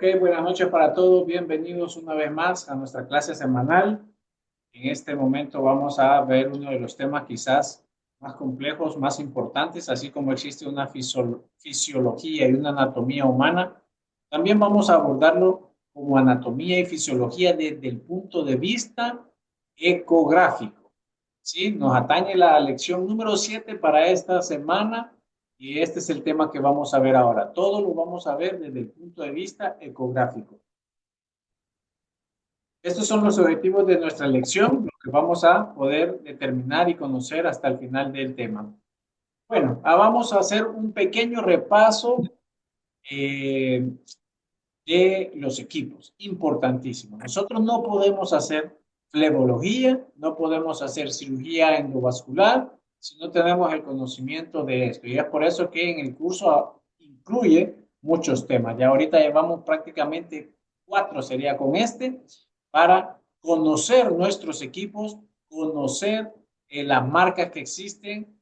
Ok, buenas noches para todos. Bienvenidos una vez más a nuestra clase semanal. En este momento vamos a ver uno de los temas quizás más complejos, más importantes, así como existe una fisiología y una anatomía humana. También vamos a abordarlo como anatomía y fisiología desde el punto de vista ecográfico. ¿Sí? Nos atañe la lección número 7 para esta semana y este es el tema que vamos a ver ahora. Todo lo vamos a ver desde el punto de vista ecográfico. Estos son los objetivos de nuestra lección, lo que vamos a poder determinar y conocer hasta el final del tema. Bueno, vamos a hacer un pequeño repaso eh, de los equipos, importantísimo. Nosotros no podemos hacer flebología, no podemos hacer cirugía endovascular si no tenemos el conocimiento de esto. Y es por eso que en el curso incluye muchos temas. Ya ahorita llevamos prácticamente 4, sería con este, para conocer nuestros equipos, conocer las marcas que existen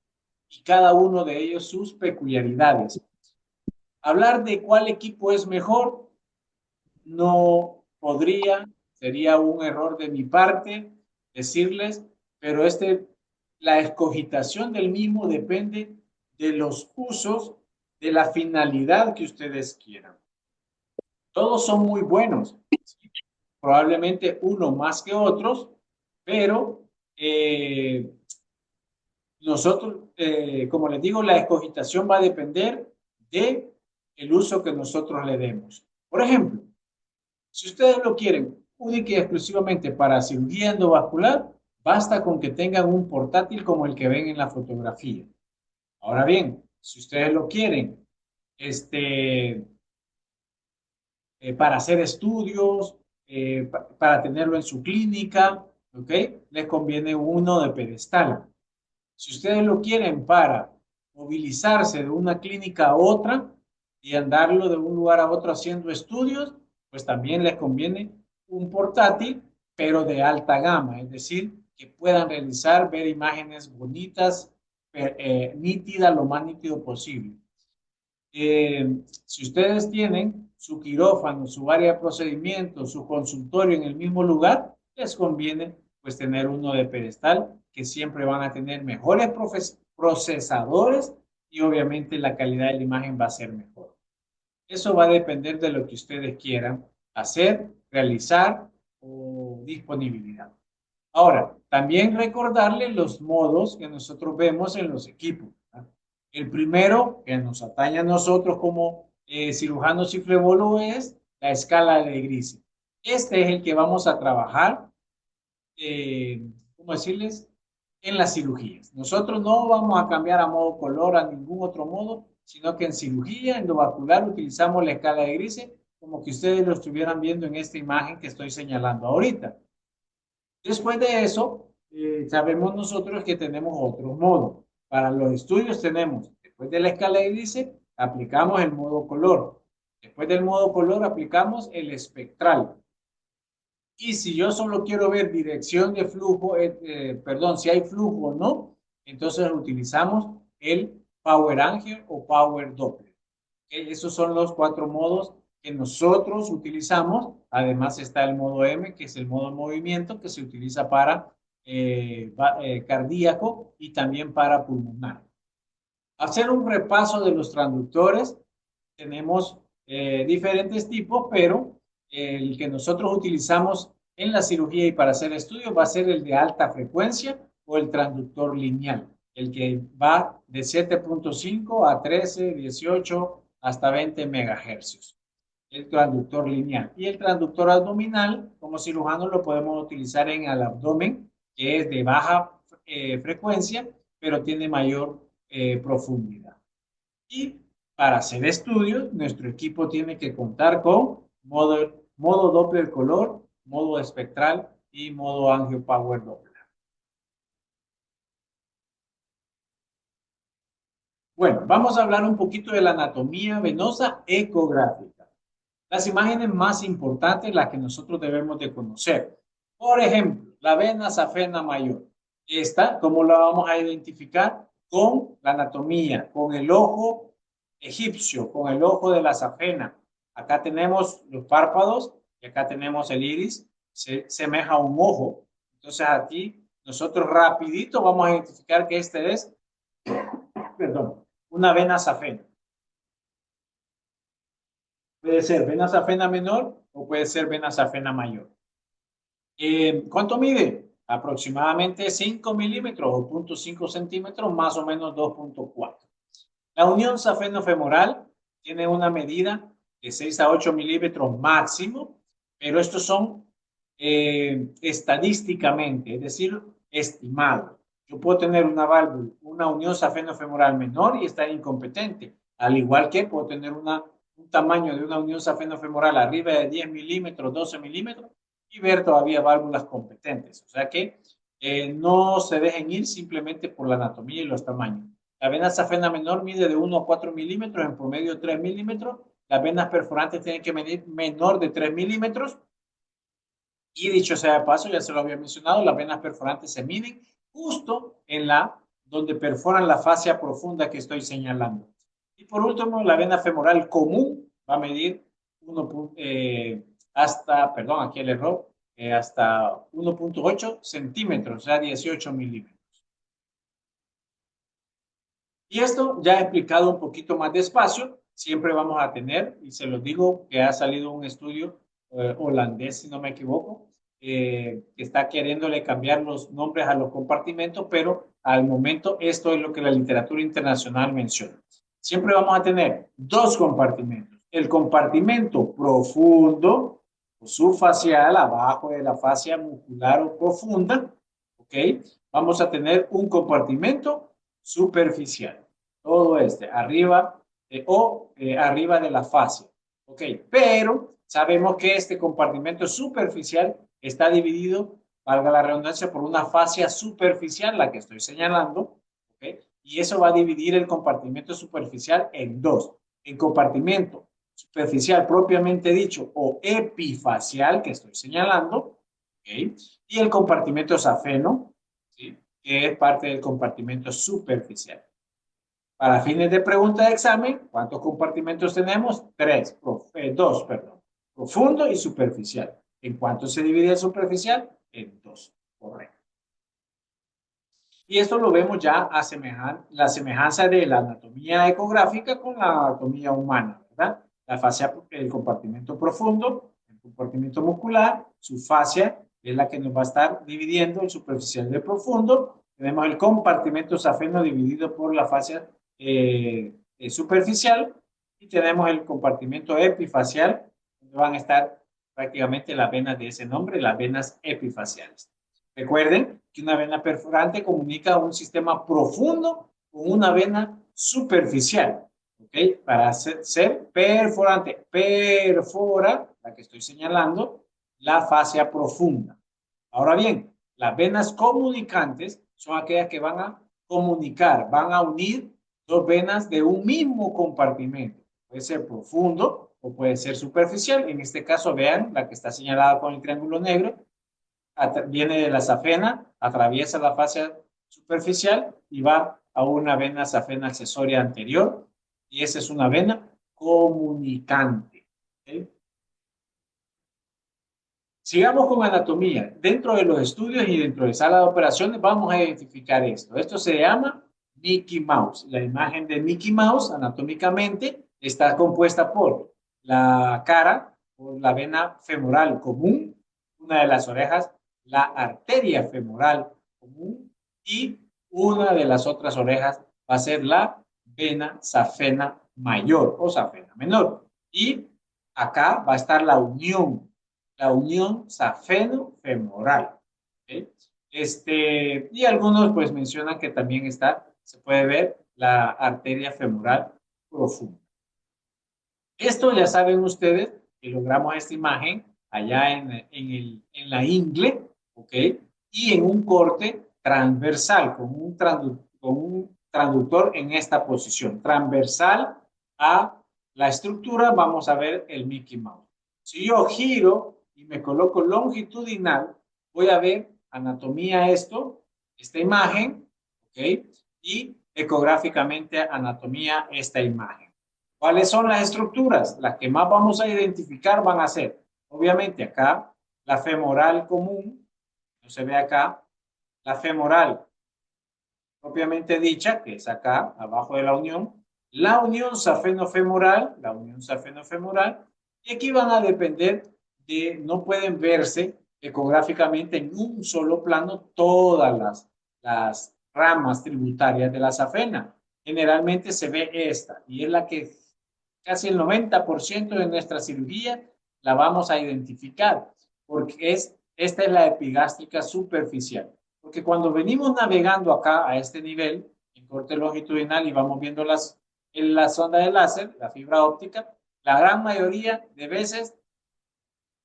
y cada uno de ellos sus peculiaridades. Hablar de cuál equipo es mejor no podría, sería un error de mi parte decirles, pero la escogitación del mismo depende de los usos, de la finalidad que ustedes quieran. Todos son muy buenos, ¿sí? Probablemente uno más que otros, pero nosotros, como les digo, la escogitación va a depender de el uso que nosotros le demos. Por ejemplo, si ustedes lo quieren única y exclusivamente para cirugía endovascular, basta con que tengan un portátil como el que ven en la fotografía. Ahora bien, si ustedes lo quieren para hacer estudios, para tenerlo en su clínica, ¿ok? Les conviene uno de pedestal. Si ustedes lo quieren para movilizarse de una clínica a otra y andarlo de un lugar a otro haciendo estudios, pues también les conviene un portátil, pero de alta gama, es decir, que puedan realizar, ver imágenes bonitas, nítidas, lo más nítido posible. Si ustedes tienen su quirófano, su área de procedimiento, su consultorio en el mismo lugar, les conviene pues tener uno de pedestal que siempre van a tener mejores procesadores y obviamente la calidad de la imagen va a ser mejor. Eso va a depender de lo que ustedes quieran hacer, realizar o disponibilidad. Ahora, también recordarle los modos que nosotros vemos en los equipos. El primero que nos atañe a nosotros como cirujanos y flebólogos es la escala de Grise. Este es el que vamos a trabajar, ¿cómo decirles? En las cirugías. Nosotros no vamos a cambiar a modo color a ningún otro modo, sino que en cirugía endovascular utilizamos la escala de Grise como que ustedes lo estuvieran viendo en esta imagen que estoy señalando ahorita. Después de eso, sabemos nosotros que tenemos otros modos. Para los estudios tenemos, después de la escala de Grise, aplicamos el modo color. Después del modo color, aplicamos el espectral. Y si yo solo quiero ver dirección de flujo, perdón, si hay flujo o no, entonces utilizamos el Power Angel o Power Doppler. Esos son los 4 modos que nosotros utilizamos. Además está el modo M, que es el modo de movimiento que se utiliza para cardíaco y también para pulmonar. Hacer un repaso de los transductores. Tenemos diferentes tipos, pero el que nosotros utilizamos en la cirugía y para hacer estudios va a ser el de alta frecuencia o el transductor lineal, el que va de 7.5 a 13, 18 hasta 20 megahercios. El transductor lineal. Y el transductor abdominal, como cirujano, lo podemos utilizar en el abdomen, que es de baja frecuencia, pero tiene mayor profundidad. Y para hacer estudios, nuestro equipo tiene que contar con modo Doppler color, modo espectral y modo Angio Power Doppler. Bueno, vamos a hablar un poquito de la anatomía venosa ecográfica. Las imágenes más importantes, las que nosotros debemos de conocer. Por ejemplo, la vena safena mayor. Esta, ¿cómo la vamos a identificar? Con la anatomía, con el ojo egipcio, con el ojo de la safena. Acá tenemos los párpados y acá tenemos el iris, se semeja a un ojo. Entonces aquí nosotros rapidito vamos a identificar que este es, perdón, una vena safena. Puede ser vena safena menor o puede ser vena safena mayor. ¿Cuánto mide? Aproximadamente 5 milímetros o 0.5 centímetros, más o menos 2.4. La unión safeno-femoral tiene una medida de 6 a 8 milímetros máximo, pero estos son estadísticamente, es decir, estimados. Yo puedo tener una válvula, una unión safeno-femoral menor y estar incompetente, al igual que puedo tener un tamaño de una unión safeno-femoral arriba de 10 milímetros, 12 milímetros y ver todavía válvulas competentes. O sea que no se dejen ir simplemente por la anatomía y los tamaños. La vena safena menor mide de 1 a 4 milímetros, en promedio 3 milímetros. Las venas perforantes tienen que medir menor de 3 milímetros. Y dicho sea de paso, ya se lo había mencionado, las venas perforantes se miden justo en donde perforan la fascia profunda que estoy señalando. Y por último, la vena femoral común va a medir perdón, aquí el error, hasta 1.8 centímetros, o sea, 18 milímetros. Y esto ya explicado un poquito más despacio, siempre vamos a tener, y se los digo que ha salido un estudio holandés, si no me equivoco, que está queriéndole cambiar los nombres a los compartimentos, pero al momento esto es lo que la literatura internacional menciona. Siempre vamos a tener dos compartimentos. El compartimento profundo, o subfacial, abajo de la fascia muscular o profunda, ¿ok? Vamos a tener un compartimento superficial. Todo arriba arriba de la fascia. Ok, pero sabemos que este compartimento superficial está dividido, valga la redundancia, por una fascia superficial, la que estoy señalando, ¿ok? Y eso va a dividir el compartimento superficial en dos. El compartimento superficial propiamente dicho o epifacial, que estoy señalando, ¿ok? Y el compartimento safeno, ¿sí? Que es parte del compartimento superficial. Para fines de pregunta de examen, ¿cuántos compartimentos tenemos? Dos, perdón. Profundo y superficial. ¿En cuánto se divide el superficial? En dos. Correcto. Y esto lo vemos ya la semejanza de la anatomía ecográfica con la anatomía humana, ¿verdad? La fascia, el compartimento profundo, el compartimento muscular, su fascia es la que nos va a estar dividiendo el superficial del profundo. Tenemos el compartimento safeno dividido por la fascia superficial y tenemos el compartimento epifacial, donde van a estar prácticamente las venas de ese nombre, las venas epifaciales. Recuerden que una vena perforante comunica un sistema profundo con una vena superficial. ¿Ok? Para ser perforante, perfora, la que estoy señalando, la fascia profunda. Ahora bien, las venas comunicantes son aquellas que van a comunicar, van a unir dos venas de un mismo compartimento. Puede ser profundo o puede ser superficial. En este caso, vean la que está señalada con el triángulo negro, viene de la safena, atraviesa la fascia superficial y va a una vena safena accesoria anterior, y esa es una vena comunicante. ¿Okay? Sigamos con anatomía. Dentro de los estudios y dentro de sala de operaciones vamos a identificar esto. Esto se llama Mickey Mouse. La imagen de Mickey Mouse anatómicamente está compuesta por la cara, por la vena femoral común, una de las orejas, la arteria femoral común y una de las otras orejas va a ser la vena safena mayor o safena menor. Y acá va a estar la unión safeno-femoral. ¿Okay? Y algunos pues mencionan que también se puede ver la arteria femoral profunda. Esto ya saben ustedes que logramos esta imagen allá en la ingle, ¿ok? Y en un corte transversal, con un transductor en esta posición, transversal a la estructura, vamos a ver el Mickey Mouse. Si yo giro y me coloco longitudinal, voy a ver anatomía esta imagen, ¿ok? Y ecográficamente anatomía esta imagen. ¿Cuáles son las estructuras? Las que más vamos a identificar van a ser, obviamente acá, la femoral común, no se ve acá, la femoral propiamente dicha, que es acá, abajo de la unión safenofemoral, y aquí van a depender de, no pueden verse ecográficamente en un solo plano todas las ramas tributarias de la safena. Generalmente se ve esta, y es la que casi el 90% de nuestra cirugía la vamos a identificar, porque esta es la epigástrica superficial. Porque cuando venimos navegando acá a este nivel, en corte longitudinal, y vamos viendo en la sonda de láser, la fibra óptica, la gran mayoría de veces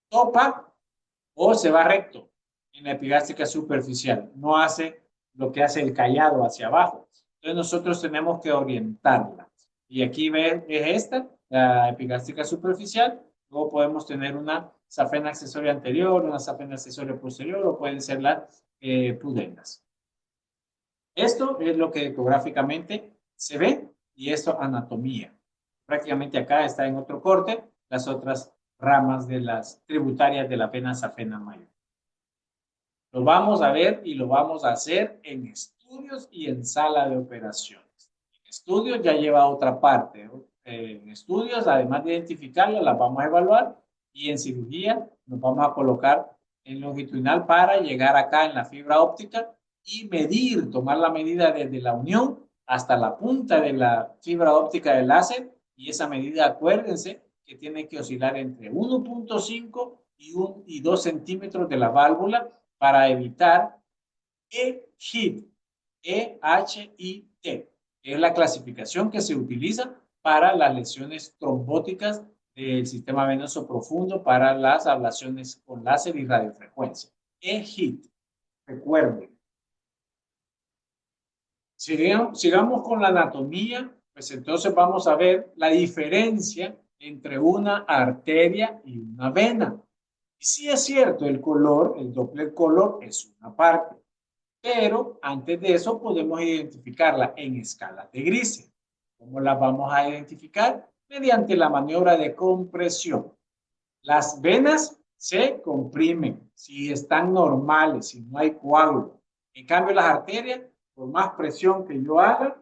topa o se va recto en la epigástrica superficial. No hace lo que hace el callado hacia abajo. Entonces nosotros tenemos que orientarla. Y aquí ven, es esta, la epigástrica superficial. Luego podemos tener una safena accesoria anterior, una safena accesoria posterior, o pueden ser las pudendas. Esto es lo que ecográficamente se ve, y esto anatomía. Prácticamente acá está en otro corte las otras ramas de las tributarias de la vena safena mayor. Lo vamos a ver y lo vamos a hacer en estudios y en sala de operaciones. En estudios ya lleva otra parte. En estudios, además de identificarla, las vamos a evaluar, y en cirugía nos vamos a colocar en longitudinal para llegar acá en la fibra óptica y medir, tomar la medida desde la unión hasta la punta de la fibra óptica del láser, y esa medida, acuérdense, que tiene que oscilar entre 1.5 y 2 centímetros de la válvula para evitar EHIT, E-H-I-T, que es la clasificación que se utiliza para las lesiones trombóticas del sistema venoso profundo para las ablaciones con láser y radiofrecuencia. EHIT, recuerden. Sigamos con la anatomía, pues entonces vamos a ver la diferencia entre una arteria y una vena. Y sí es cierto, el color, el Doppler color es una parte, pero antes de eso podemos identificarla en escalas de grises. ¿Cómo las vamos a identificar? Mediante la maniobra de compresión. Las venas se comprimen si están normales, si no hay coágulo. En cambio, las arterias, por más presión que yo haga,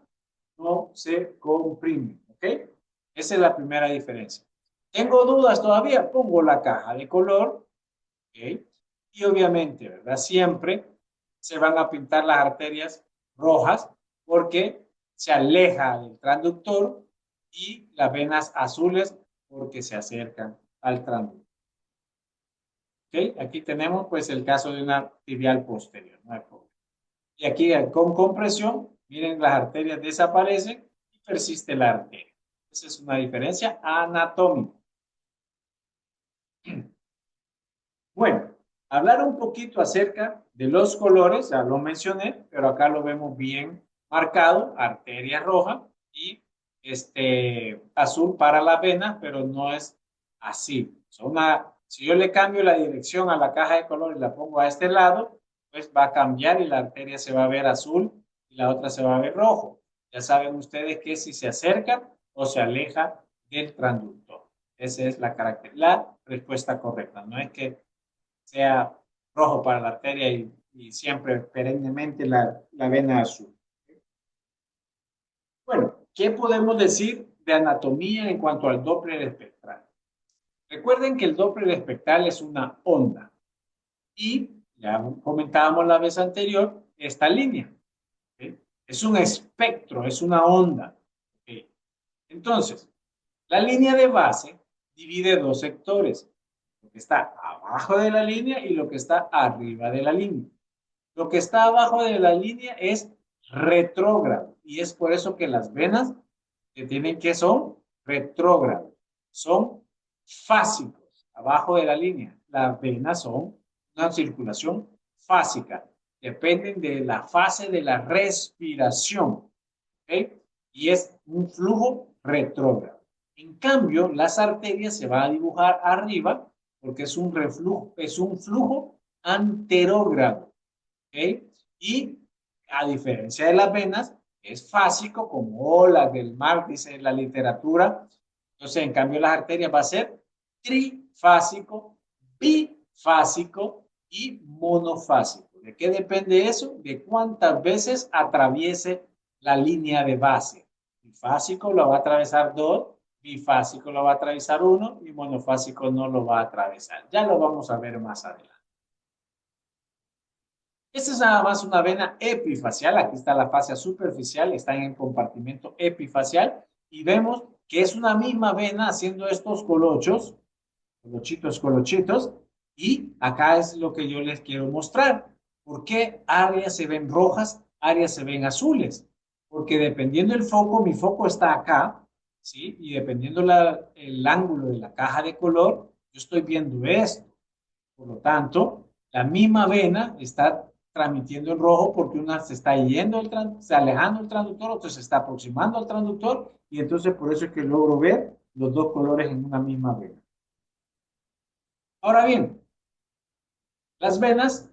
no se comprimen. ¿Ok? Esa es la primera diferencia. ¿Tengo dudas todavía? Pongo la caja de color. ¿Ok? Y obviamente, ¿verdad? Siempre se van a pintar las arterias rojas porque se aleja del transductor, y las venas azules porque se acercan al transductor. ¿Ok? Aquí tenemos pues el caso de una tibial posterior. No hay problema. Y aquí con compresión, miren, las arterias desaparecen y persiste la arteria. Esa es una diferencia anatómica. Bueno, hablar un poquito acerca de los colores, ya lo mencioné, pero acá lo vemos bien marcado: arteria roja y azul para la vena, pero no es así. Si yo le cambio la dirección a la caja de color y la pongo a este lado, pues va a cambiar y la arteria se va a ver azul y la otra se va a ver rojo. Ya saben ustedes que si se acerca o se aleja del transductor. Esa es la respuesta correcta. No es que sea rojo para la arteria y siempre perennemente la vena azul. Bueno, ¿qué podemos decir de anatomía en cuanto al Doppler espectral? Recuerden que el Doppler espectral es una onda, y ya comentábamos la vez anterior esta línea. ¿Sí? Es un espectro, es una onda. ¿Sí? Entonces, la línea de base divide dos sectores: lo que está abajo de la línea y lo que está arriba de la línea. Lo que está abajo de la línea es retrógrado, y es por eso que las venas que tienen que son retrógrados, son fásicos, abajo de la línea. Las venas son una circulación fásica, dependen de la fase de la respiración, ¿ok? Y es un flujo retrógrado. En cambio, las arterias se van a dibujar arriba porque es un flujo anterógrado. ¿Ok? Y a diferencia de las venas, es fásico como olas del mar, dice la literatura, Entonces, en cambio, las arterias va a ser trifásico, bifásico y monofásico. ¿De qué depende eso? De cuántas veces atraviese la línea de base. Trifásico lo va a atravesar 2, bifásico lo va a atravesar 1 y monofásico no lo va a atravesar. Ya lo vamos a ver más adelante. Esta es nada más una vena epifacial. Aquí está la fascia superficial, está en el compartimento epifacial y vemos que es una misma vena haciendo estos colochos, colochitos, colochitos, y acá es lo que yo les quiero mostrar. ¿Por qué áreas se ven rojas, áreas se ven azules? Porque dependiendo del foco, mi foco está acá, ¿sí? Y dependiendo el ángulo de la caja de color, yo estoy viendo esto. Por lo tanto, la misma vena está transmitiendo el rojo porque una se está yendo, se está alejando el transductor, otra se está aproximando al transductor y entonces por eso es que logro ver los dos colores en una misma vena. Ahora bien, las venas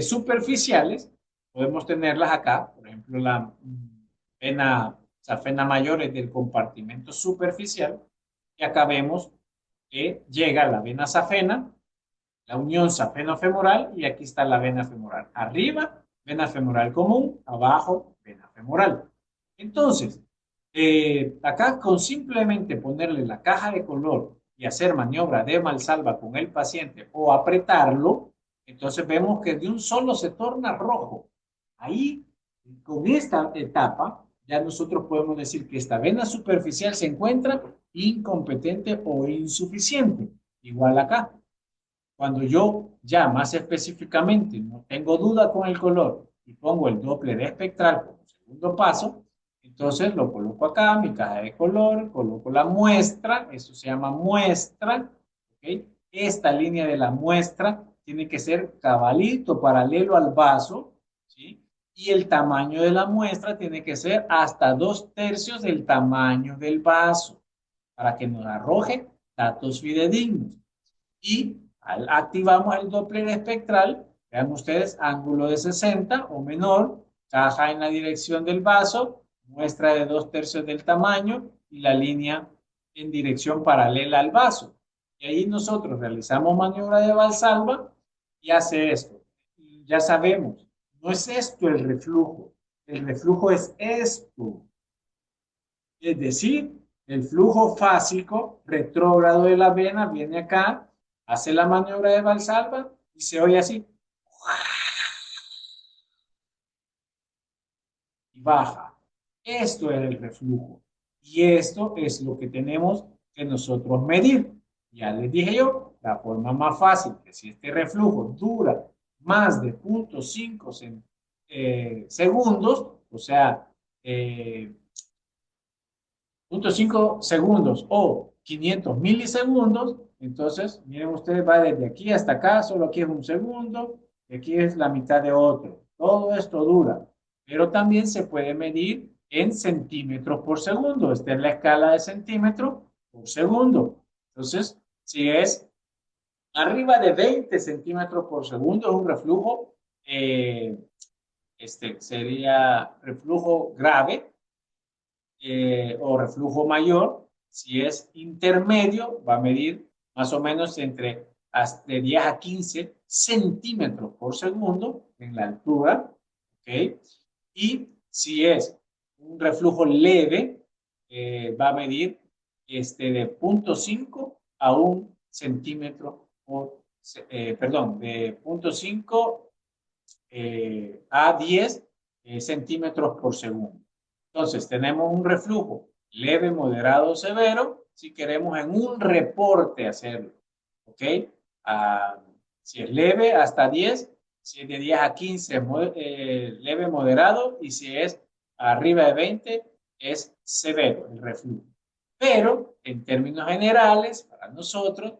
superficiales podemos tenerlas acá, por ejemplo, la vena safena mayor es del compartimento superficial y acá vemos que llega la vena safena, la unión safeno-femoral y aquí está la vena femoral. Arriba, vena femoral común, abajo, vena femoral. Entonces, acá con simplemente ponerle la caja de color y hacer maniobra de Valsalva con el paciente o apretarlo, entonces vemos que de un solo se torna rojo. Ahí, con esta etapa, ya nosotros podemos decir que esta vena superficial se encuentra incompetente o insuficiente. Igual acá. Cuando yo ya más específicamente no tengo duda con el color y pongo el Doppler espectral como segundo paso, entonces lo coloco acá, mi caja de color, coloco la muestra, eso se llama muestra, ¿ok? Esta línea de la muestra tiene que ser cabalito, paralelo al vaso, ¿sí? Y el tamaño de la muestra tiene que ser hasta 2/3 del tamaño del vaso para que nos arroje datos fidedignos. Y activamos el Doppler espectral, vean ustedes, ángulo de 60 o menor, caja en la dirección del vaso, muestra de 2/3 del tamaño y la línea en dirección paralela al vaso. Y ahí nosotros realizamos maniobra de Valsalva y hace esto. Y ya sabemos, no es esto el reflujo es esto. Es decir, el flujo fásico retrógrado de la vena viene acá, hace la maniobra de Valsalva y se oye así y baja. Esto es el reflujo y esto es lo que tenemos que nosotros medir. Ya les dije yo, la forma más fácil que si este reflujo dura más de 0.5 segundos, o sea, 0.5 segundos o 500 milisegundos, entonces, miren ustedes, va desde aquí hasta acá, solo aquí es un segundo, y aquí es la mitad de otro. Todo esto dura, pero también se puede medir en centímetros por segundo. Esta es la escala de centímetro por segundo. Entonces, si es arriba de 20 centímetros por segundo, es un reflujo, sería reflujo grave, o reflujo mayor. Si es intermedio, va a medir más o menos entre de 10 a 15 centímetros por segundo en la altura. ¿Ok? Y si es un reflujo leve, va a medir de 0.5 a 1 centímetro por, perdón, de 0.5 a 10 centímetros por segundo. Entonces, tenemos un reflujo leve, moderado, severo, si queremos en un reporte hacerlo. ¿Ok? Si es leve, hasta 10, si es de 10 a 15, leve, moderado, y si es arriba de 20, es severo el reflujo. Pero, en términos generales, para nosotros,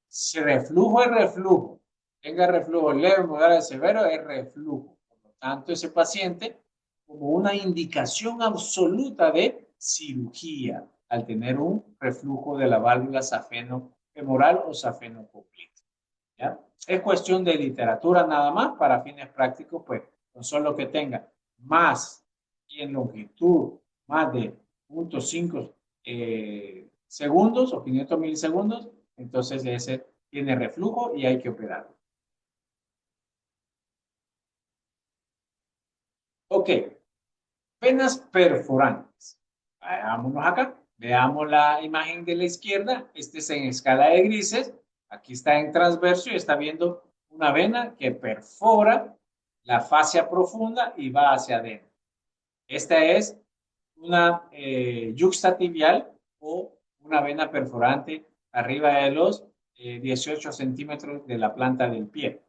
si reflujo es reflujo, tenga reflujo leve, moderado, severo, es reflujo. Por lo tanto, ese paciente, como una indicación absoluta de cirugía, al tener un reflujo de la válvula safeno-femoral o safenococlítica. ¿Ya? Es cuestión de literatura nada más, para fines prácticos, pues, no solo que tenga más y en longitud, más de 0.5 segundos o 500 milisegundos, entonces ese tiene reflujo y hay que operarlo. Ok, venas perforantes. Vámonos acá. Veamos la imagen de la izquierda. Este es en escala de grises. Aquí está en transverso y está viendo una vena que perfora la fascia profunda y va hacia adentro. Esta es una yuxtatibial o una vena perforante arriba de los 18 centímetros de la planta del pie.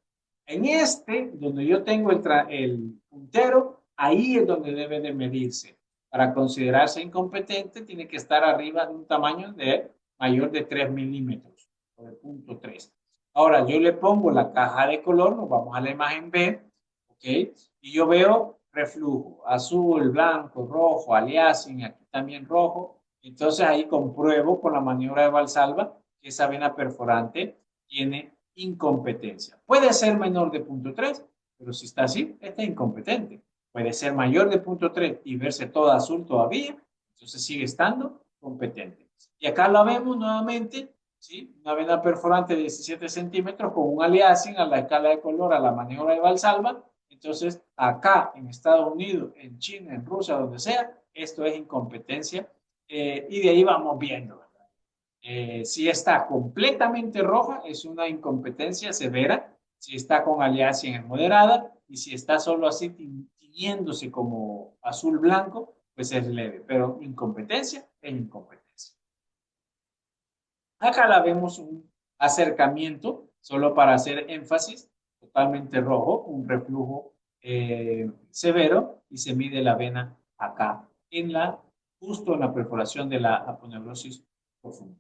En este, donde yo tengo el puntero, ahí es donde debe de medirse. Para considerarse incompetente, tiene que estar arriba de un tamaño de mayor de 3 milímetros, o de punto 3. Ahora, yo le pongo la caja de color, nos vamos a la imagen B, ¿ok? Y yo veo reflujo, azul, blanco, rojo, aliasing, aquí también rojo. Entonces ahí compruebo con la maniobra de Valsalva que esa vena perforante tiene incompetencia. Puede ser menor de punto 3, pero si está así, está incompetente. Puede ser mayor de punto 3 y verse toda azul todavía, entonces sigue estando competente. Y acá la vemos nuevamente, ¿sí? Una vena perforante de 17 centímetros con un aliasing a la escala de color a la maniobra de Valsalva. Entonces, acá en Estados Unidos, en China, en Rusia, donde sea, esto es incompetencia. Y de ahí vamos viendo. Si está completamente roja, es una incompetencia severa. Si está con aliasing es moderada. Y si está solo así tiñéndose como azul blanco, pues es leve. Pero incompetencia es incompetencia. Acá la vemos un acercamiento, solo para hacer énfasis, totalmente rojo, un reflujo severo y se mide la vena acá, justo en la perforación de la aponeurosis profunda.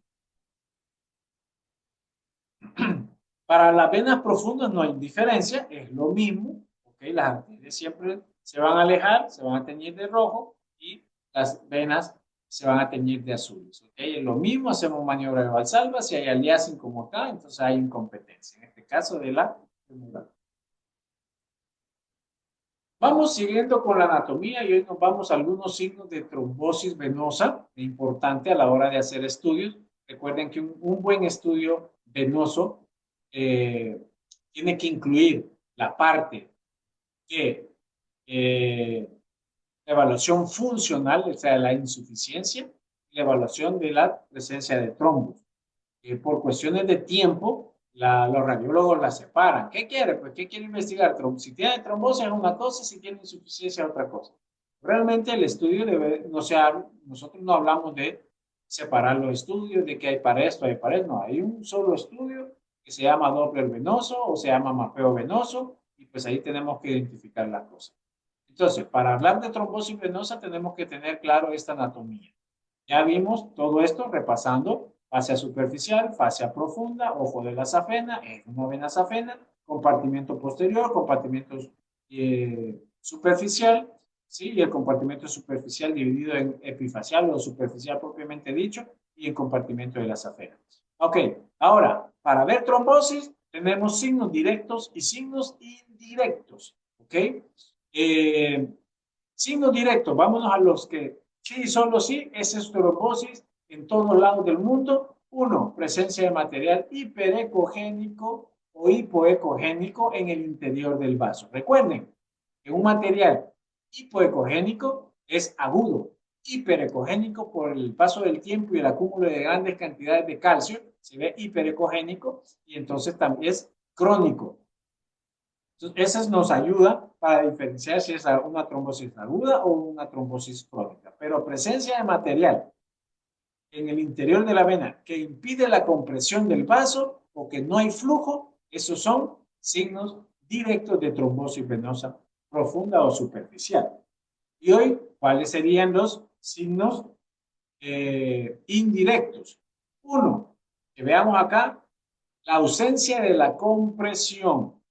Para las venas profundas no hay diferencia, es lo mismo, ¿okay? Las arterias siempre se van a alejar, se van a teñir de rojo y las venas se van a teñir de azules, ¿okay? Es lo mismo, hacemos maniobra de Valsalva, si hay aliasing como acá, entonces hay incompetencia, en este caso de la femoral. Vamos siguiendo con la anatomía y hoy nos vamos a algunos signos de trombosis venosa, importante a la hora de hacer estudios. Recuerden que un buen estudio venoso eh, tiene que incluir la parte de la evaluación funcional, o sea, la insuficiencia, y la evaluación de la presencia de trombos. Por cuestiones de tiempo, los radiólogos la separan. ¿Qué quiere? Pues, ¿qué quiere investigar? Si tiene trombosis es una cosa, si tiene insuficiencia es otra cosa. Realmente el estudio debe, no sea, nosotros no hablamos de separar los estudios, de que hay para esto, hay para esto. No, hay un solo estudio que se llama Doppler venoso o se llama mapeo venoso y pues ahí tenemos que identificar las cosas. Entonces, para hablar de trombosis venosa tenemos que tener claro esta anatomía. Ya vimos todo esto repasando fascia superficial, fascia profunda, ojo de la safena, es una vena safena, compartimento posterior, compartimento superficial, ¿sí? Y el compartimento superficial dividido en epifacial o superficial propiamente dicho y el compartimento de la safena. Ok, ahora, para ver trombosis tenemos signos directos y signos indirectos, ¿ok? Eh, Signos directos, vámonos a los que sí, solo sí, es trombosis en todos lados del mundo. Uno, presencia de material hiperecogénico o hipoecogénico en el interior del vaso. Recuerden que un material hipoecogénico es agudo, hiperecogénico por el paso del tiempo y el acúmulo de grandes cantidades de calcio, se ve hiperecogénico y entonces también es crónico. Entonces, eso nos ayuda para diferenciar si es una trombosis aguda o una trombosis crónica. Pero presencia de material en el interior de la vena que impide la compresión del vaso o que no hay flujo, esos son signos directos de trombosis venosa profunda o superficial. Y hoy, ¿cuáles serían los signos indirectos? Uno, que veamos acá, la ausencia de la compresión.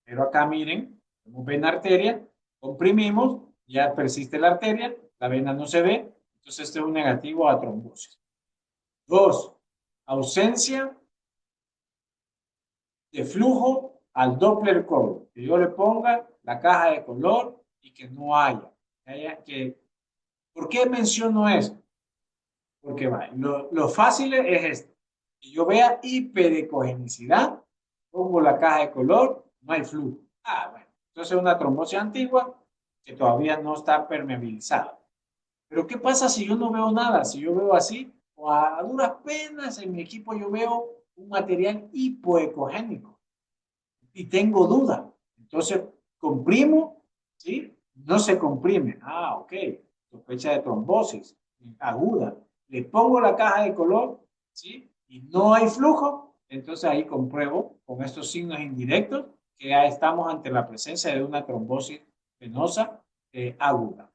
Pero acá miren, como ven arteria, comprimimos, ya persiste la arteria, la vena no se ve, entonces este es un negativo a trombosis. Dos, ausencia de flujo al Doppler color, que yo le ponga la caja de color y que no haya. ¿Por qué menciono esto? Porque va, lo fácil es esto. Si yo vea hiperecogenicidad, pongo la caja de color, no hay flujo. Ah, bueno, entonces es una trombosis antigua que todavía no está permeabilizada. Pero ¿qué pasa si yo no veo nada? Si yo veo así, o a duras penas en mi equipo yo veo un material hipoecogénico y tengo duda. Entonces, comprimo, ¿sí? No se comprime. Ah, ok. Sospecha de trombosis aguda. Le pongo la caja de color, ¿sí? Y no hay flujo. Entonces ahí compruebo con estos signos indirectos que ya estamos ante la presencia de una trombosis venosa aguda.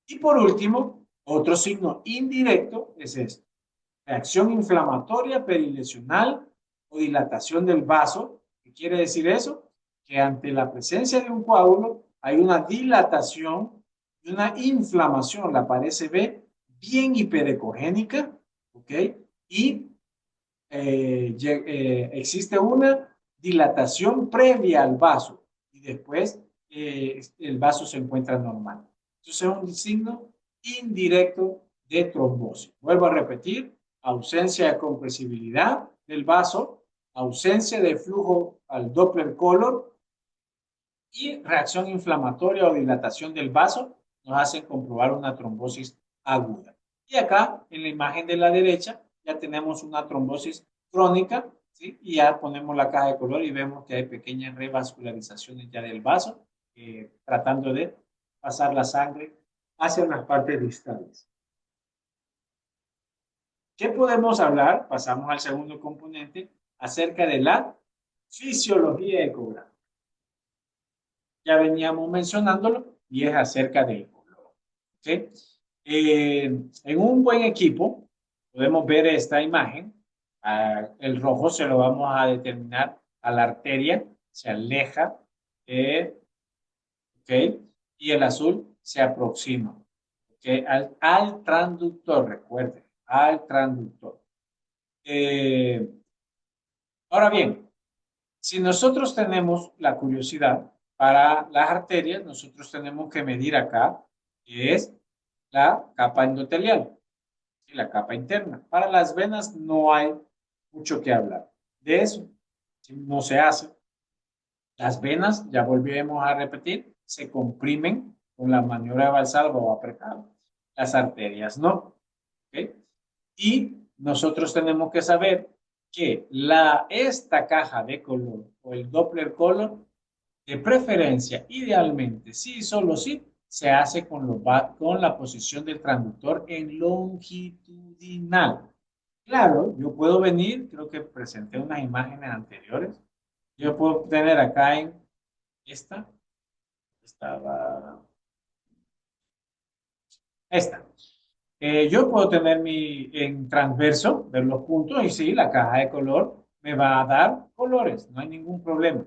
Y por último, otro signo indirecto es este. Reacción inflamatoria perilesional o dilatación del vaso. ¿Qué quiere decir eso? Que ante la presencia de un coágulo hay una dilatación y una inflamación, la pared se ve bien hiperecogénica, ¿ok? Y existe una dilatación previa al vaso y después el vaso se encuentra normal. Entonces es un signo indirecto de trombosis. Vuelvo a repetir, ausencia de compresibilidad del vaso, ausencia de flujo al Doppler color y reacción inflamatoria o dilatación del vaso nos hacen comprobar una trombosis aguda. Y acá, en la imagen de la derecha, ya tenemos una trombosis crónica, ¿sí? Y ya ponemos la caja de color y vemos que hay pequeñas revascularizaciones ya del vaso, tratando de pasar la sangre hacia las partes distales. ¿Qué podemos hablar? Pasamos al segundo componente, acerca de la fisiología ecográfica. Ya veníamos mencionándolo y es acerca del color. ¿Okay? En un buen equipo podemos ver esta imagen. El rojo se lo vamos a determinar a la arteria, se aleja, ¿okay? Y el azul se aproxima, ¿okay? Al transductor, recuerden, al transductor. Eh, Ahora bien, si nosotros tenemos la curiosidad para las arterias, nosotros tenemos que medir acá, que es la capa endotelial, y la capa interna. Para las venas no hay mucho que hablar. De eso no se hace. Las venas, ya volvemos a repetir, se comprimen con la maniobra de Valsalva o apretado. Las arterias no. ¿Okay? Y nosotros tenemos que saber que esta caja de color o el Doppler color, de preferencia, idealmente, sí, solo sí, se hace con la posición del transductor en longitudinal. Claro, yo puedo venir, creo que presenté unas imágenes anteriores. Yo puedo tener acá en esta, estaba, esta. Yo puedo tener en transverso, ver los puntos, y sí, la caja de color me va a dar colores, no hay ningún problema.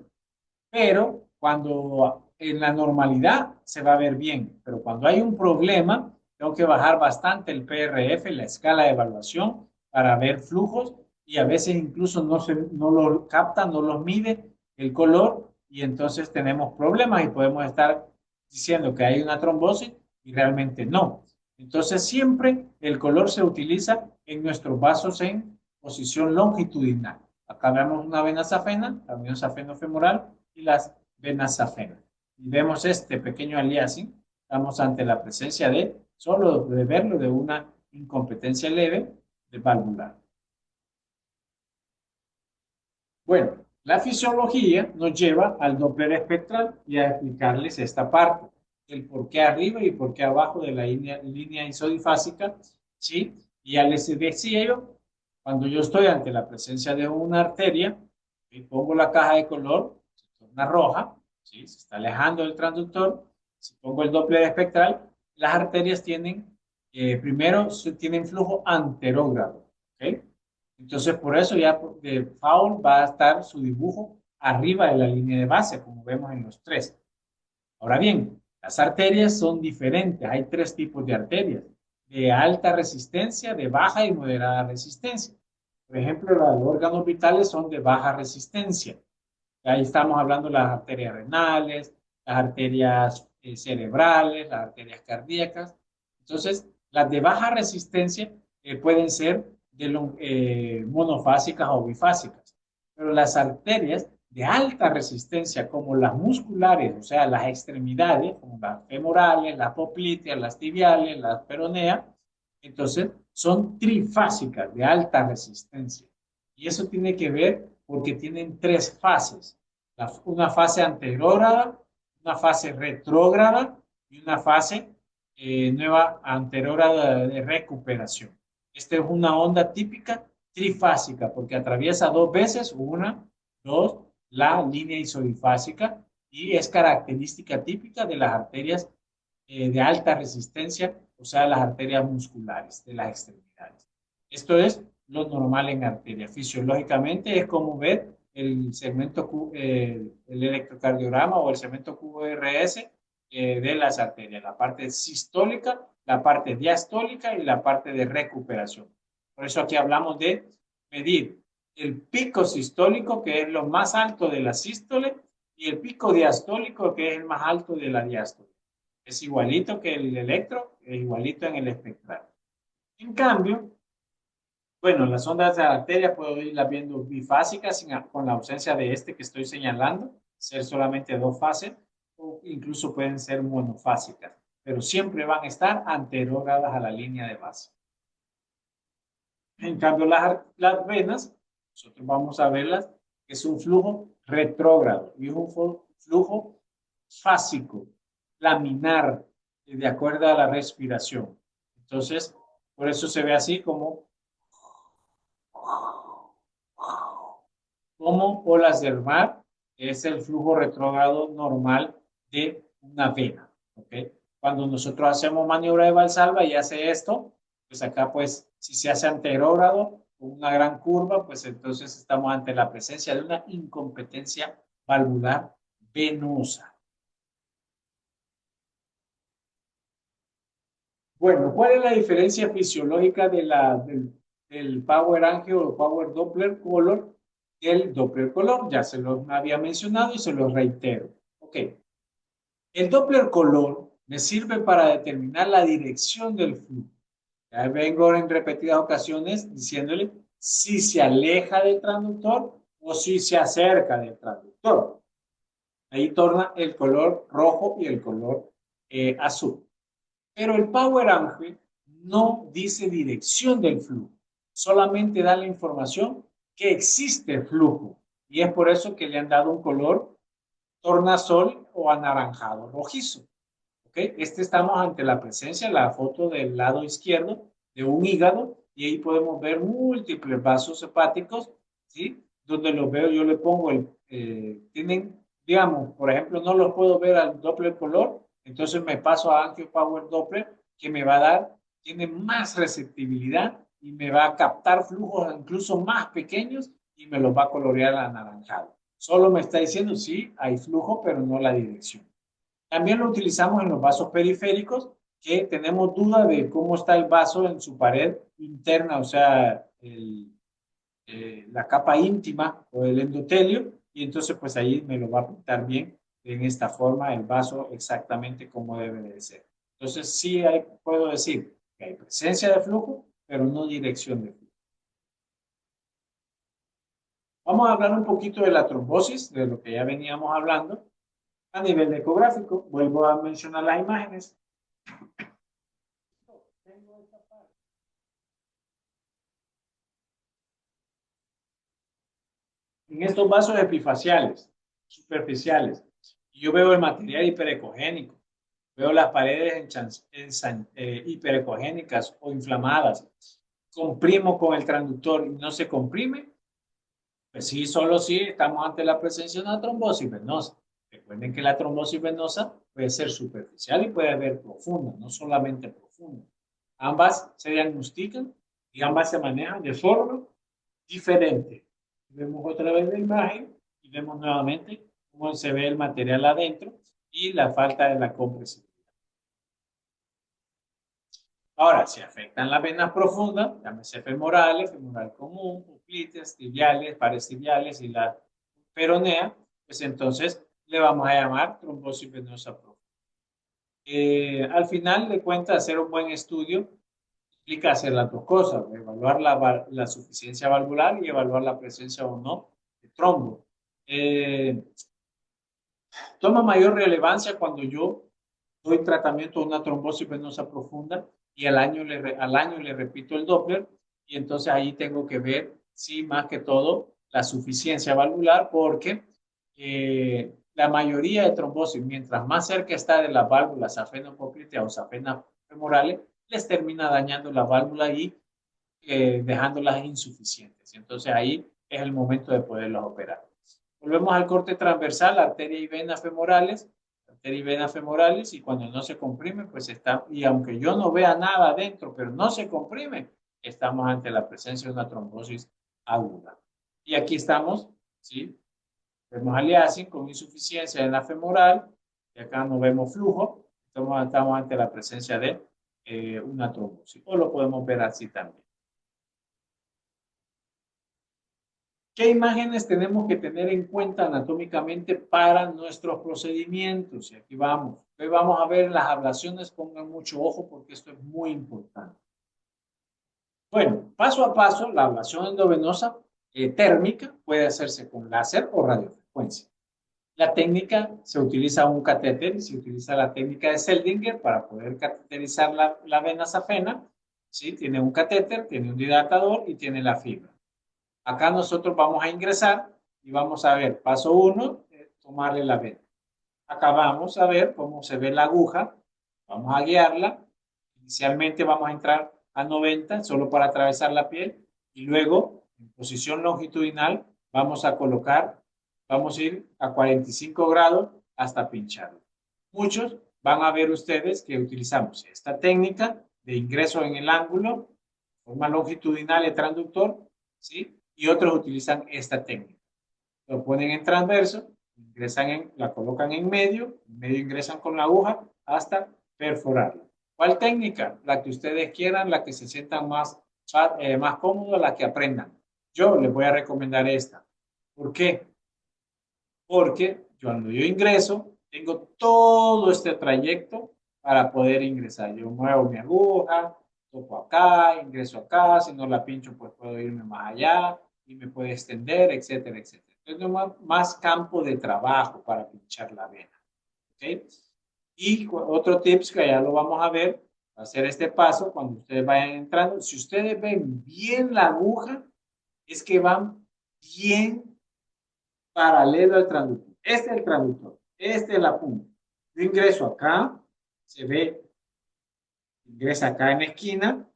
Pero cuando en la normalidad se va a ver bien, pero cuando hay un problema, tengo que bajar bastante el PRF, la escala de evaluación, para ver flujos y a veces incluso no lo capta, no los mide el color y entonces tenemos problemas y podemos estar diciendo que hay una trombosis y realmente no. Entonces siempre el color se utiliza en nuestros vasos en posición longitudinal. Acá vemos una vena safena, la unión safeno-femoral y las venas safenas. Y vemos este pequeño aliasing, estamos ante la presencia de, solo de verlo, de una incompetencia leve de valvular. Bueno, la fisiología nos lleva al Doppler espectral y a explicarles esta parte, el por qué arriba y por qué abajo de la línea isodifásica, ¿sí? Y ya les decía yo, cuando yo estoy ante la presencia de una arteria, y pongo la caja de color, se torna roja, ¿sí? Se está alejando del transductor, si pongo el Doppler espectral, las arterias tienen, primero, tienen flujo anterógrado, ¿ok? Entonces, por eso ya de foul va a estar su dibujo arriba de la línea de base, como vemos en los tres. Ahora bien, las arterias son diferentes. Hay tres tipos de arterias: de alta resistencia, de baja y moderada resistencia. Por ejemplo, los órganos vitales son de baja resistencia. Ahí estamos hablando de las arterias renales, las arterias cerebrales, las arterias cardíacas. Entonces, las de baja resistencia pueden ser monofásicas o bifásicas. Pero las arterias de alta resistencia, como las musculares, o sea, las extremidades, como las femorales, las popliteas, las tibiales, las peroneas, entonces son trifásicas de alta resistencia. Y eso tiene que ver porque tienen tres fases. Una fase anterógrada, una fase retrógrada y una fase nueva anterógrada de recuperación. Esta es una onda típica trifásica porque atraviesa dos veces, una, dos, la línea isodifásica y es característica típica de las arterias de alta resistencia, o sea, las arterias musculares de las extremidades. Esto es lo normal en arteria. Fisiológicamente es como ver el segmento el electrocardiograma o el segmento QRS de las arterias, la parte sistólica, la parte diastólica y la parte de recuperación. Por eso aquí hablamos de medir el pico sistólico, que es lo más alto de la sístole, y el pico diastólico, que es el más alto de la diástole. Es igualito que el electro, es igualito en el espectral. En cambio, bueno, las ondas de la arteria puedo irlas viendo bifásicas con la ausencia de este que estoy señalando, ser solamente dos fases, o incluso pueden ser monofásicas, pero siempre van a estar anterógradas a la línea de base. En cambio, las venas, nosotros vamos a verlas, que es un flujo retrógrado y es un flujo fásico, laminar, de acuerdo a la respiración. Entonces, por eso se ve así como olas del mar, es el flujo retrógrado normal de una vena. ¿Okay? Cuando nosotros hacemos maniobra de Valsalva y hace esto, pues acá pues si se hace anterógrado con una gran curva, pues entonces estamos ante la presencia de una incompetencia valvular venosa. Bueno, ¿cuál es la diferencia fisiológica del Power Angio o Power Doppler Color del Doppler Color? Ya se lo había mencionado y se lo reitero. Ok, el Doppler Color me sirve para determinar la dirección del flujo. Ya vengo en repetidas ocasiones diciéndole si se aleja del transductor o si se acerca del transductor. Ahí torna el color rojo y el color azul. Pero el Power Angel no dice dirección del flujo, solamente da la información que existe flujo. Y es por eso que le han dado un color tornasol o anaranjado rojizo. ¿Okay? Estamos ante la presencia, la foto del lado izquierdo de un hígado y ahí podemos ver múltiples vasos hepáticos, ¿sí? Donde los veo, yo le pongo tienen, digamos, por ejemplo, no los puedo ver al Doppler color, entonces me paso a Angio Power Doppler, que me va a dar, tiene más receptibilidad y me va a captar flujos incluso más pequeños y me los va a colorear anaranjado. Solo me está diciendo, sí, hay flujo, pero no la dirección. También lo utilizamos en los vasos periféricos, que tenemos duda de cómo está el vaso en su pared interna, o sea, la capa íntima o el endotelio, y entonces pues ahí me lo va a pintar bien en esta forma el vaso exactamente como debe de ser. Entonces sí puedo decir que hay presencia de flujo, pero no dirección de flujo. Vamos a hablar un poquito de la trombosis, de lo que ya veníamos hablando. A nivel ecográfico, vuelvo a mencionar las imágenes. En estos vasos epifaciales, superficiales, yo veo el material hiperecogénico, veo las paredes hiperecogénicas o inflamadas, comprimo con el transductor y no se comprime, pues sí, solo sí estamos ante la presencia de una trombosis venosa. Recuerden que la trombosis venosa puede ser superficial y puede haber profunda, no solamente profunda. Ambas se diagnostican y ambas se manejan de forma diferente. Vemos otra vez la imagen y vemos nuevamente cómo se ve el material adentro y la falta de la compresibilidad. Ahora, si afectan las venas profundas, llámese femorales, femoral común, poplites, tibiales, pares tibiales y la peronea, pues entonces le vamos a llamar trombosis venosa profunda. Al final de cuentas, hacer un buen estudio Implica hacer las dos cosas, evaluar la suficiencia valvular y evaluar la presencia o no de trombo. Eh, Toma mayor relevancia cuando yo doy tratamiento a una trombosis venosa profunda y al año le repito el Doppler y entonces ahí tengo que ver, sí, más que todo, la suficiencia valvular porque la mayoría de trombosis, mientras más cerca está de las válvulas safenopopliteas o safenas femorales, les termina dañando la válvula y dejándolas insuficientes. Entonces ahí es el momento de poderlas operar. Volvemos al corte transversal, arteria y venas femorales, arteria y venas femorales, y cuando no se comprime, pues está, y aunque yo no vea nada adentro, pero no se comprime, estamos ante la presencia de una trombosis aguda. Y aquí estamos, ¿sí? Vemos aliasing con insuficiencia en la femoral, y acá no vemos flujo, estamos ante la presencia de una trombosis, o lo podemos ver así también. ¿Qué imágenes tenemos que tener en cuenta anatómicamente para nuestros procedimientos? Y aquí vamos. Hoy vamos a ver las ablaciones, pongan mucho ojo porque esto es muy importante. Bueno, paso a paso, la ablación endovenosa térmica puede hacerse con láser o radiofrecuencia. La técnica se utiliza un catéter y se utiliza la técnica de Seldinger para poder cateterizar la vena safena. ¿Sí? Tiene un catéter, tiene un dilatador y tiene la fibra. Acá nosotros vamos a ingresar y vamos a ver, paso 1, tomarle la vena. Acá vamos a ver cómo se ve la aguja, vamos a guiarla. Inicialmente vamos a entrar a 90 solo para atravesar la piel y luego en posición longitudinal vamos a colocar, vamos a ir a 45 grados hasta pincharlo. Muchos van a ver ustedes que utilizamos esta técnica de ingreso en el ángulo, forma longitudinal y transductor, ¿sí? Y otros utilizan esta técnica. Lo ponen en transverso, la colocan en medio ingresan con la aguja hasta perforarla. ¿Cuál técnica? La que ustedes quieran, la que se sientan más cómodos, la que aprendan. Yo les voy a recomendar esta. ¿Por qué? Porque cuando yo ingreso, tengo todo este trayecto para poder ingresar. Yo muevo mi aguja, toco acá, ingreso acá, si no la pincho, pues puedo irme más allá y me puede extender, etcétera, etcétera. Entonces, tengo más campo de trabajo para pinchar la vena. ¿Okay? Y otro tips que ya lo vamos a ver, va a ser este paso cuando ustedes vayan entrando. Si ustedes ven bien la aguja, es que van bien paralelo al transductor. Este es el transductor, este es la punta. Yo ingreso acá, se ve, ingresa acá en la esquina.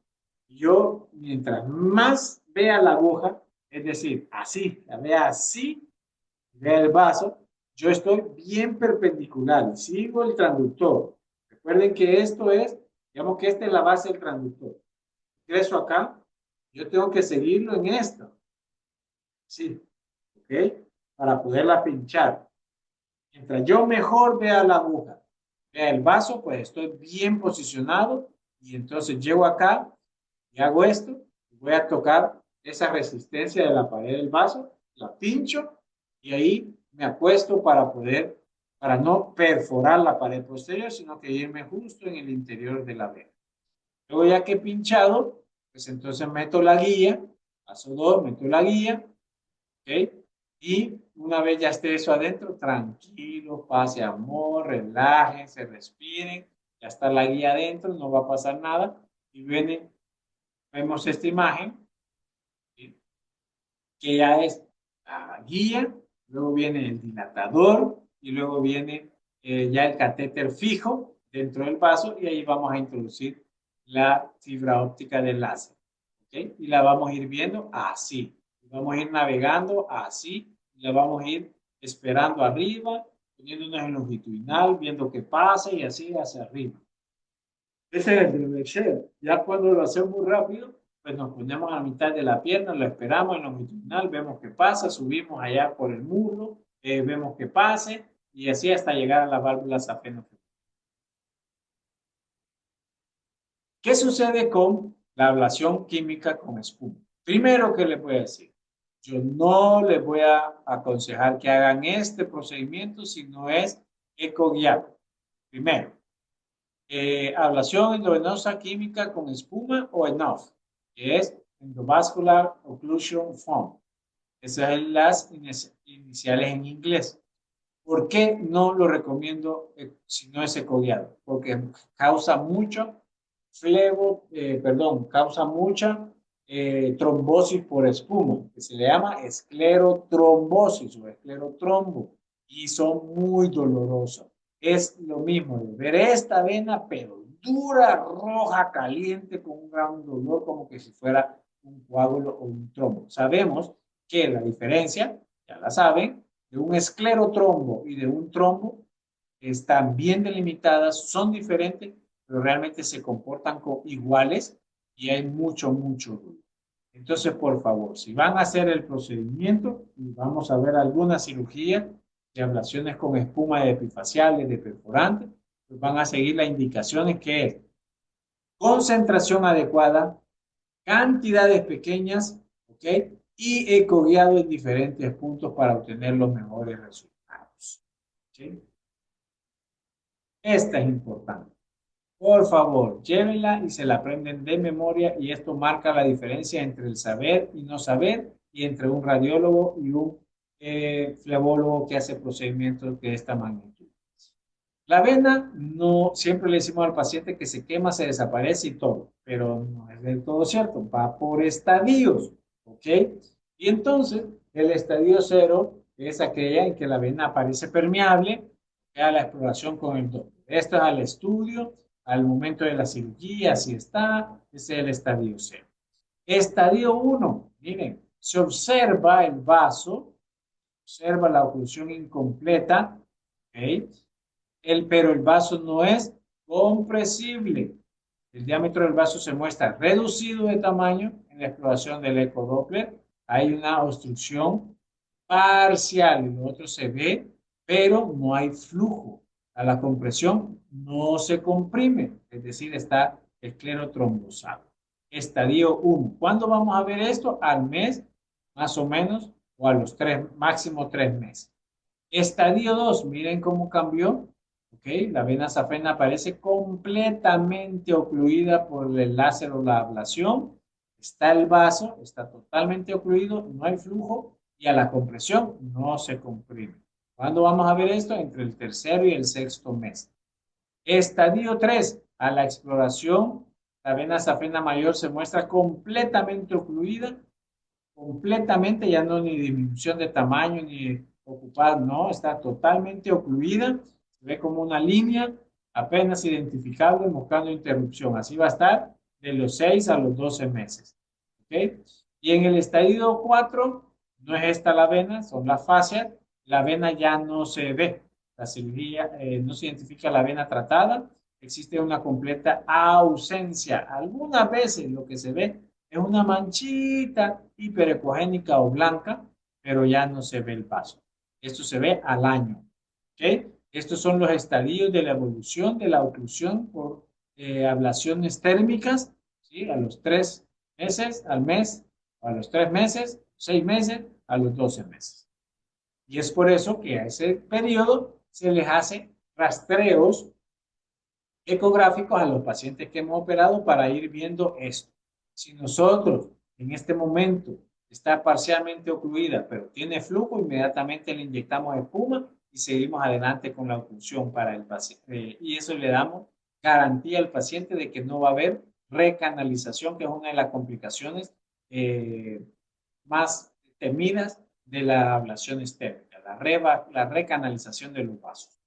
Yo, mientras más vea la aguja, es decir, así, la vea así, vea el vaso, yo estoy bien perpendicular, sigo el transductor. Recuerden que esto es, digamos que esta es la base del transductor. Ingreso acá, yo tengo que seguirlo en esto. Sí, ¿ok? Para poderla pinchar. Mientras yo mejor vea la aguja, vea el vaso, pues estoy bien posicionado y entonces llego acá y hago esto. Voy a tocar esa resistencia de la pared del vaso, la pincho y ahí me acuesto para no perforar la pared posterior, sino que irme justo en el interior de la vena. Luego ya que he pinchado, pues entonces meto la guía, paso 2, meto la guía, ¿ok? Y una vez ya esté eso adentro, tranquilo, pase amor, relájense, respiren, ya está la guía adentro, no va a pasar nada. Y vemos esta imagen, ¿sí? Que ya es la guía, luego viene el dilatador y luego viene ya el catéter fijo dentro del vaso y ahí vamos a introducir la fibra óptica del láser. ¿Okay? Y la vamos a ir viendo así. Vamos a ir navegando así. Y la vamos a ir esperando arriba, poniéndonos en longitudinal, viendo qué pasa y así hacia arriba. Ese es el primer Excel. Ya cuando lo hacemos muy rápido, pues nos ponemos a la mitad de la pierna, lo esperamos en longitudinal, vemos qué pasa, subimos allá por el muslo, vemos qué pase y así hasta llegar a la válvula safenofemoral. ¿Qué sucede con la ablación química con espuma? Primero, ¿qué les voy a decir? Yo no les voy a aconsejar que hagan este procedimiento si no es ecoguiado. Primero. Ablación endovenosa química con espuma o ENOF, que es Endovascular Occlusion Foam. Esas son las iniciales en inglés. ¿Por qué no lo recomiendo si no es ecoguiado? Porque causa mucho causa mucha trombosis por espuma, que se le llama esclerotrombosis o esclerotrombo, y son muy dolorosos. Es lo mismo de ver esta vena, pero dura, roja, caliente, con un gran dolor, como que si fuera un coágulo o un trombo. Sabemos que la diferencia, ya la saben, de un esclerotrombo y de un trombo están bien delimitadas, son diferentes, pero realmente se comportan como iguales y hay mucho, mucho dolor. Entonces, por favor, si van a hacer el procedimiento, y vamos a ver alguna cirugía de ablaciones con espuma de epifaciales, de perforantes, pues van a seguir las indicaciones que es concentración adecuada, cantidades pequeñas, ¿ok? Y ecoguiado en diferentes puntos para obtener los mejores resultados. ¿Sí? Esta es importante. Por favor, llévenla y se la aprenden de memoria y esto marca la diferencia entre el saber y no saber y entre un radiólogo y un flebólogo que hace procedimientos de esta magnitud. La avena no, siempre le decimos al paciente que se quema, se desaparece y todo, pero no es del todo cierto, va por estadios, ¿ok? Y entonces, el estadio cero es aquella en que la avena aparece permeable, a la exploración con el Doppler. Esto es al estudio, al momento de la cirugía, si está, ese es el estadio cero. Estadio uno, miren, se observa el vaso, observa la oclusión incompleta, ¿ok? Pero el vaso no es compresible. El diámetro del vaso se muestra reducido de tamaño en la exploración del ecodoppler. Hay una obstrucción parcial y lo otro se ve, pero no hay flujo. A la compresión no se comprime, es decir, está esclerotrombosado. Estadio 1. ¿Cuándo vamos a ver esto? Al mes, más o menos, o a los máximo 3 meses. Estadio 2, miren cómo cambió. ¿Ok? La vena safena aparece completamente ocluida por el láser o la ablación. Está el vaso, está totalmente ocluido, no hay flujo y a la compresión no se comprime. ¿Cuándo vamos a ver esto? Entre el tercero y el sexto mes. Estadio 3, a la exploración, la vena safena mayor se muestra completamente ocluida, completamente, ya no ni disminución de tamaño ni ocupada, no, está totalmente ocluida, se ve como una línea apenas identificable buscando interrupción. Así va a estar de los 6 a los 12 meses. ¿Ok? Y en el estadio 4, no es esta la vena, son las fascias, la vena ya no se ve, la cirugía no se identifica la vena tratada, existe una completa ausencia. Algunas veces lo que se ve es una manchita hiperecogénica o blanca, pero ya no se ve el paso. Esto se ve al año. ¿Ok? Estos son los estadios de la evolución de la oclusión por ablaciones térmicas, ¿sí? A los 3 meses, al mes, a los 3 meses, 6 meses, a los 12 meses. Y es por eso que a ese periodo se les hace rastreos ecográficos a los pacientes que hemos operado para ir viendo esto. Si nosotros en este momento está parcialmente ocluida, pero tiene flujo, inmediatamente le inyectamos espuma y seguimos adelante con la oclusión para el paciente. Y eso le damos garantía al paciente de que no va a haber recanalización, que es una de las complicaciones más temidas de la ablación estérica, la recanalización de los vasos.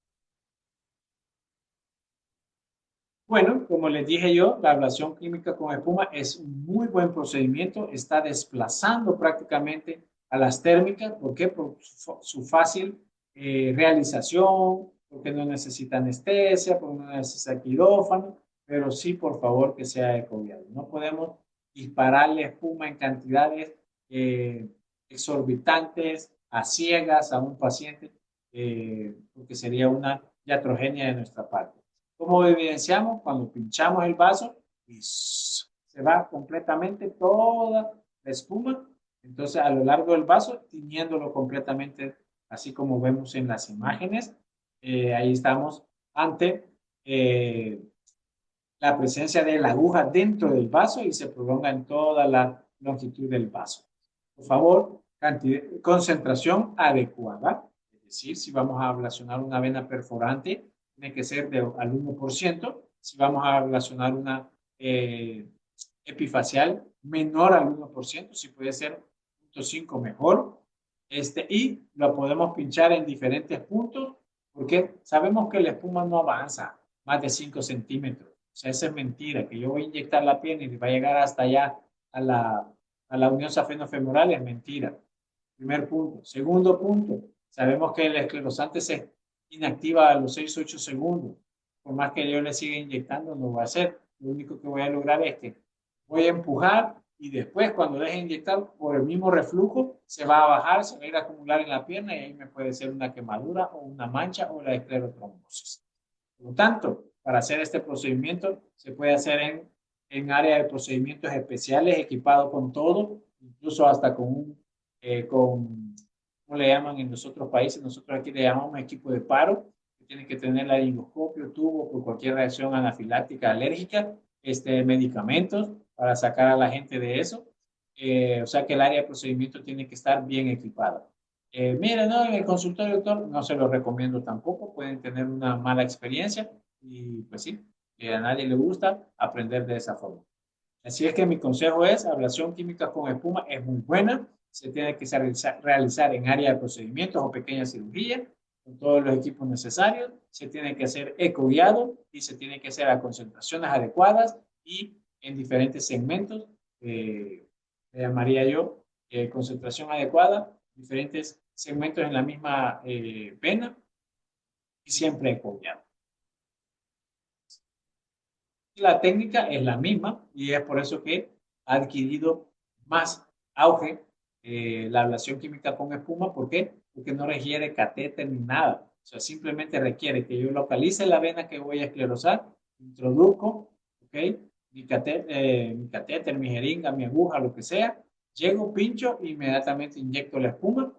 Bueno, como les dije yo, la ablación química con espuma es un muy buen procedimiento, está desplazando prácticamente a las térmicas. ¿Por qué? Por su fácil realización, porque no necesita anestesia, porque no necesita quirófano, pero sí, por favor, que sea ecoviable. No podemos dispararle espuma en cantidades eh, exorbitantes, a ciegas a un paciente, porque sería una iatrogenia de nuestra parte. ¿Cómo evidenciamos? Cuando pinchamos el vaso y se va completamente toda la espuma. Entonces, a lo largo del vaso, tiñéndolo completamente, así como vemos en las imágenes. Ahí estamos ante la presencia de la aguja dentro del vaso y se prolonga en toda la longitud del vaso. Por favor, concentración adecuada, es decir, si vamos a ablacionar una vena perforante, tiene que ser al 1%. Si vamos a ablacionar una epifacial menor al 1%, si puede ser 0.5 mejor. Y lo podemos pinchar en diferentes puntos porque sabemos que la espuma no avanza más de 5 centímetros. O sea, esa es mentira, que yo voy a inyectar la pierna y va a llegar hasta allá a la unión safenofemoral, es mentira. Primer punto. Segundo punto, sabemos que el esclerosante se inactiva a los 6-8 segundos. Por más que yo le siga inyectando, no va a hacer. Lo único que voy a lograr es que voy a empujar y después, cuando deje de inyectar, por el mismo reflujo, se va a bajar, se va a ir a acumular en la pierna y ahí me puede ser una quemadura o una mancha o la esclerotrombosis. Por lo tanto, para hacer este procedimiento, se puede hacer en área de procedimientos especiales, equipado con todo, incluso hasta ¿cómo le llaman en los otros países? Nosotros aquí le llamamos equipo de paro, que tiene que tener laringoscopio, tubo por cualquier reacción anafiláctica alérgica, medicamentos para sacar a la gente de eso. O sea que el área de procedimiento tiene que estar bien equipada. Mira, no, en el consultorio, doctor, no se lo recomiendo tampoco, pueden tener una mala experiencia y pues sí, a nadie le gusta aprender de esa forma. Así es que mi consejo es, ablación química con espuma es muy buena, se tiene que realizar en área de procedimientos o pequeña cirugía, con todos los equipos necesarios, se tiene que hacer eco guiado y se tiene que hacer a concentraciones adecuadas y en diferentes segmentos, le llamaría yo, concentración adecuada, diferentes segmentos en la misma vena y siempre eco guiado. La técnica es la misma y es por eso que ha adquirido más auge la ablación química con espuma. ¿Por qué? Porque no requiere catéter ni nada. O sea, simplemente requiere que yo localice la vena que voy a esclerosar, introduzco, ¿ok? Mi catéter, mi jeringa, mi aguja, lo que sea, llego, pincho e inmediatamente inyecto la espuma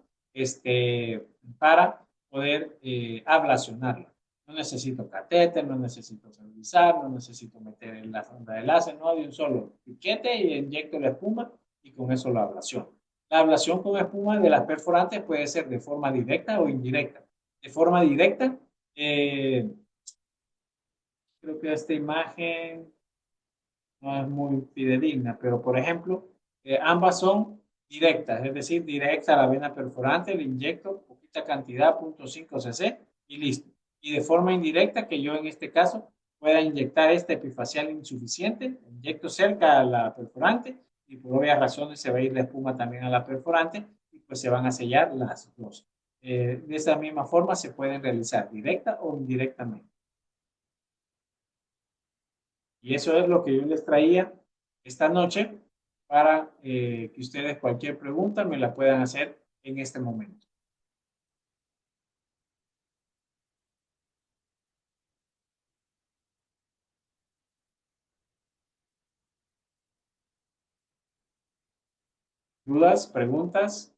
para poder ablacionarla. No necesito catéter, no necesito cervizar, no necesito meter en la sonda de láser, no, de un solo piquete y inyecto la espuma y con eso la ablación. La ablación con espuma de las perforantes puede ser de forma directa o indirecta. De forma directa, eh, creo que esta imagen no es muy fidedigna, pero por ejemplo, ambas son directas, es decir, directa a la vena perforante, le inyecto poquita cantidad, 0.5 cc y listo. Y de forma indirecta, que yo en este caso pueda inyectar este epifacial insuficiente, inyecto cerca a la perforante y por obvias razones se va a ir la espuma también a la perforante y pues se van a sellar las dos. De esa misma forma se pueden realizar directa o indirectamente. Y eso es lo que yo les traía esta noche para que ustedes cualquier pregunta me la puedan hacer en este momento. ¿Dudas? ¿Preguntas?